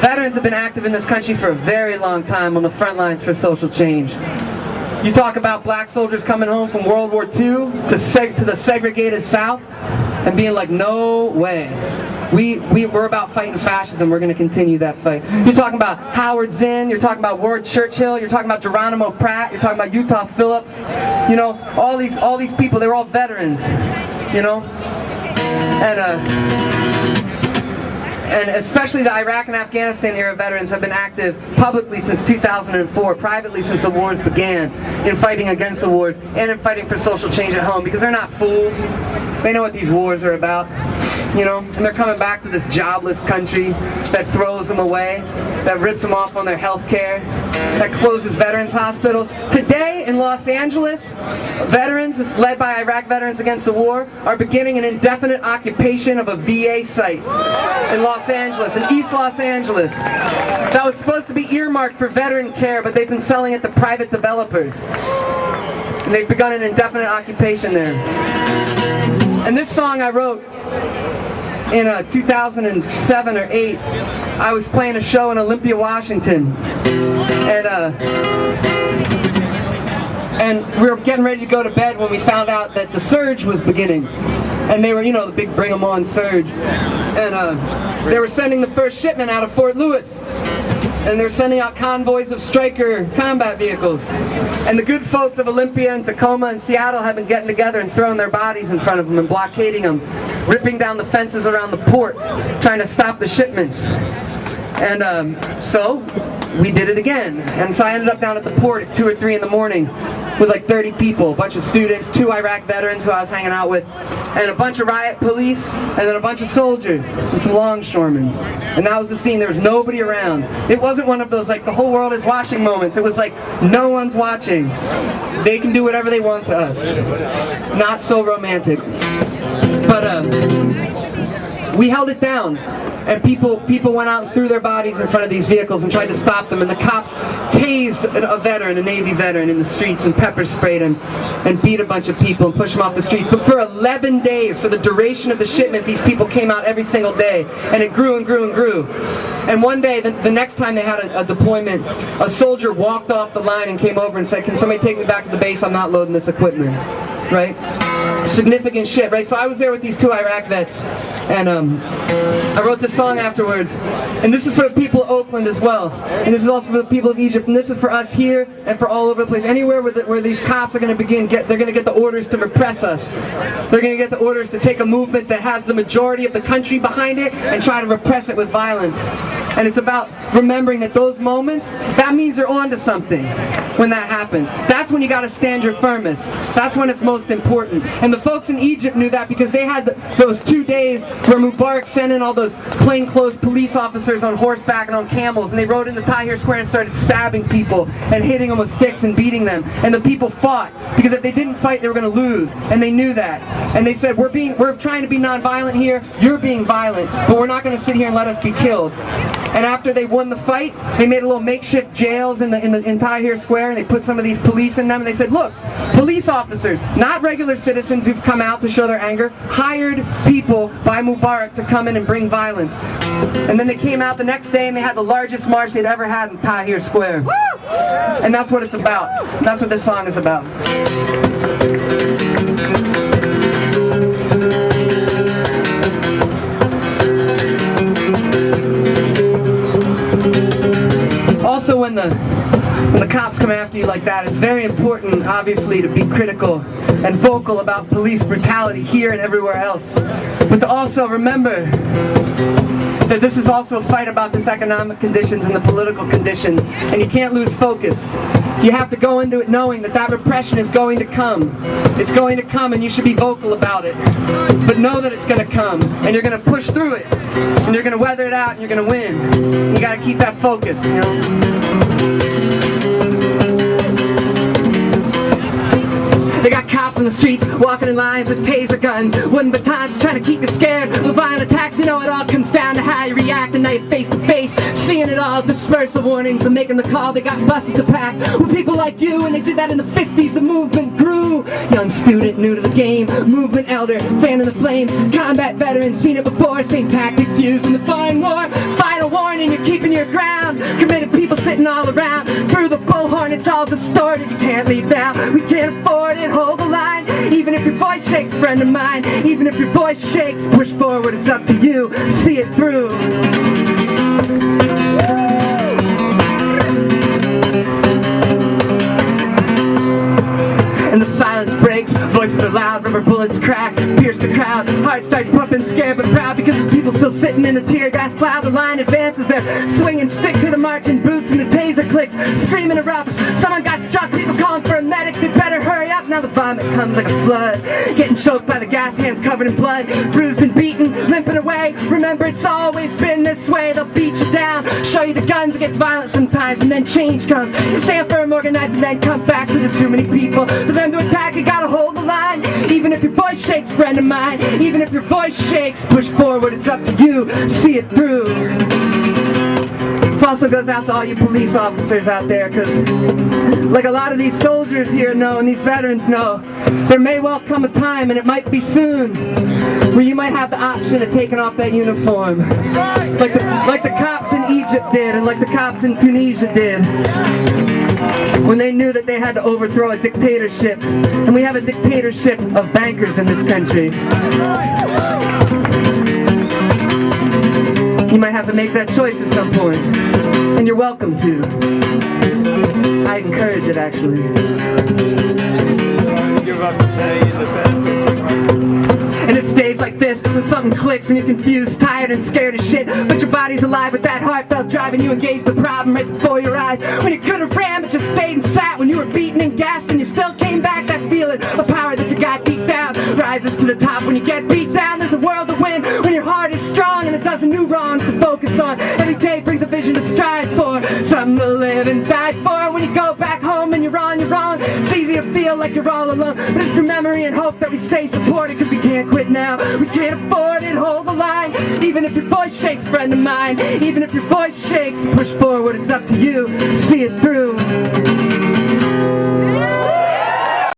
veterans have been active in this country for a very long time on the front lines for social change. You talk about black soldiers coming home from World War II to the segregated South and being like, no way. We're about fighting fascism. We're going to continue that fight. You're talking about Howard Zinn. You're talking about Ward Churchill. You're talking about Geronimo Pratt. You're talking about Utah Phillips. You know, all these people. They were all veterans. You know, and especially the Iraq and Afghanistan era veterans have been active publicly since 2004, privately since the wars began, in fighting against the wars and in fighting for social change at home, because they're not fools. They know what these wars are about, you know, and they're coming back to this jobless country that throws them away, that rips them off on their health care, that closes veterans hospitals. Today in Los Angeles, veterans, led by Iraq Veterans Against the War, are beginning an indefinite occupation of a VA site in Los Angeles, in East Los Angeles. That was supposed to be earmarked for veteran care, but they've been selling it to private developers. And they've begun an indefinite occupation there. And this song I wrote in 2007 or 8. I was playing a show in Olympia, Washington. And we were getting ready to go to bed when we found out that the surge was beginning. And they were, you know, the big bring 'em on surge. And they were sending the first shipment out of Fort Lewis. And they're sending out convoys of Stryker combat vehicles. And the good folks of Olympia and Tacoma and Seattle have been getting together and throwing their bodies in front of them and blockading them, ripping down the fences around the port, trying to stop the shipments. And so we did it again. And so I ended up down at the port at 2 or 3 in the morning with like 30 people, a bunch of students, 2 Iraq veterans who I was hanging out with, and a bunch of riot police, and then a bunch of soldiers, and some longshoremen. And that was the scene. There was nobody around. It wasn't one of those like the whole world is watching moments. It was like no one's watching. They can do whatever they want to us. Not so romantic. But we held it down. And people went out and threw their bodies in front of these vehicles and tried to stop them. And the cops tased a veteran, a Navy veteran, in the streets and pepper sprayed him and beat a bunch of people and pushed them off the streets. But for 11 days, for the duration of the shipment, these people came out every single day. And it grew and grew and grew. And one day, the next time they had a deployment, a soldier walked off the line and came over and said, "Can somebody take me back to the base? I'm not loading this equipment." Right? Significant shit, right? So I was there with these 2 Iraq vets. And I wrote this song afterwards. And this is for the people of Oakland as well. And this is also for the people of Egypt. And this is for us here and for all over the place. Anywhere where these cops are going to they're going to get the orders to repress us. They're going to get the orders to take a movement that has the majority of the country behind it and try to repress it with violence. And it's about remembering that those moments, that means you're on to something when that happens. That's when you got to stand your firmest. That's when it's most important. And the folks in Egypt knew that because they had those 2 days where Mubarak sent in all those plainclothes police officers on horseback and on camels, and they rode into Tahrir Square and started stabbing people and hitting them with sticks and beating them. And the people fought because if they didn't fight, they were going to lose. And they knew that. And they said, we're trying to be nonviolent here. You're being violent, but we're not going to sit here and let us be killed. And after they won the fight, they made a little makeshift jails in Tahrir Square, and they put some of these police in them, and they said, look, police officers, not regular citizens who've come out to show their anger, hired people by Mubarak to come in and bring violence. And then they came out the next day and they had the largest march they'd ever had in Tahrir Square. And that's what it's about. That's what this song is about. Also, when the cops come after you like that, it's very important, obviously, to be critical and vocal about police brutality here and everywhere else. But to also remember that this is also a fight about this economic conditions and the political conditions, and you can't lose focus. You have to go into it knowing that repression is going to come. It's going to come, and you should be vocal about it. But know that it's going to come, and you're going to push through it, and you're going to weather it out, and you're going to win. You got to keep that focus, you know. They got cops on the streets, walking in lines with taser guns, wooden batons trying to keep you scared. The violent attacks, you know it all comes down to how you react. And now you're face to face, seeing it all. Disperse the warnings and making the call. They got buses to pack with people like you, and they did that in the 50s. The movement grew. Young student, new to the game, movement elder, fan of the flames, combat veteran, seen it before. Same tactics used in the foreign war. Final warning, you're keeping your underground. Committed people sitting all around. Through the bullhorn, it's all distorted. You can't leave now. We can't afford it. Hold the line. Even if your voice shakes, friend of mine. Even if your voice shakes, push forward. It's up to you. See it through. And the silence breaks, voices are loud, rubber bullets crack, pierce the crowd, heart starts pumping, scared but proud, because there's people still sitting in the tear gas cloud. The line advances, they're swinging sticks to the marching boots, and the taser clicks, screaming erupts. Someone got struck, people calling for a medic, they better hurry up. Now the vomit comes like a flood, getting choked by the gas, hands covered in blood, bruised and beaten, limping away. Remember, it's always been this way. They'll beat you down, show you the guns, it gets violent sometimes, and then change comes. You stand firm, organize, and then come back, to there's too many people for them to attack. You gotta hold the line, even if your voice shakes, friend of mine. Even if your voice shakes, push forward, it's up to you. See it through. This also goes out to all you police officers out there, because like a lot of these soldiers here know, and these veterans know, there may well come a time, and it might be soon, where you might have the option of taking off that uniform, like the cops in Egypt did, and like the cops in Tunisia did, when they knew that they had to overthrow a dictatorship. And we have a dictatorship of bankers in this country. You might have to make that choice at some point, and you're welcome to. I encourage it, actually. And it's days like this when something clicks, when you're confused, tired, and scared as shit, but your body's alive with that heartfelt drive, and you engage the problem right before your eyes. When you could have ran but just stayed and sat, when you were beaten and gassed and you still came back, that feeling of power that you got deep down rises to the top. When you get beat down, there's a world to win, when your heart is strong and a dozen new wrongs to focus on. Every day brings a vision to strive for, something to live and die for. When you go back home and you're on your own, it's easy to feel like you're all alone, but it's through memory and hope that we stay supported, because we can't quit now. We can't afford it. Hold the line, even if your voice shakes, friend of mine. Even if your voice shakes, push forward, it's up to you. See it through.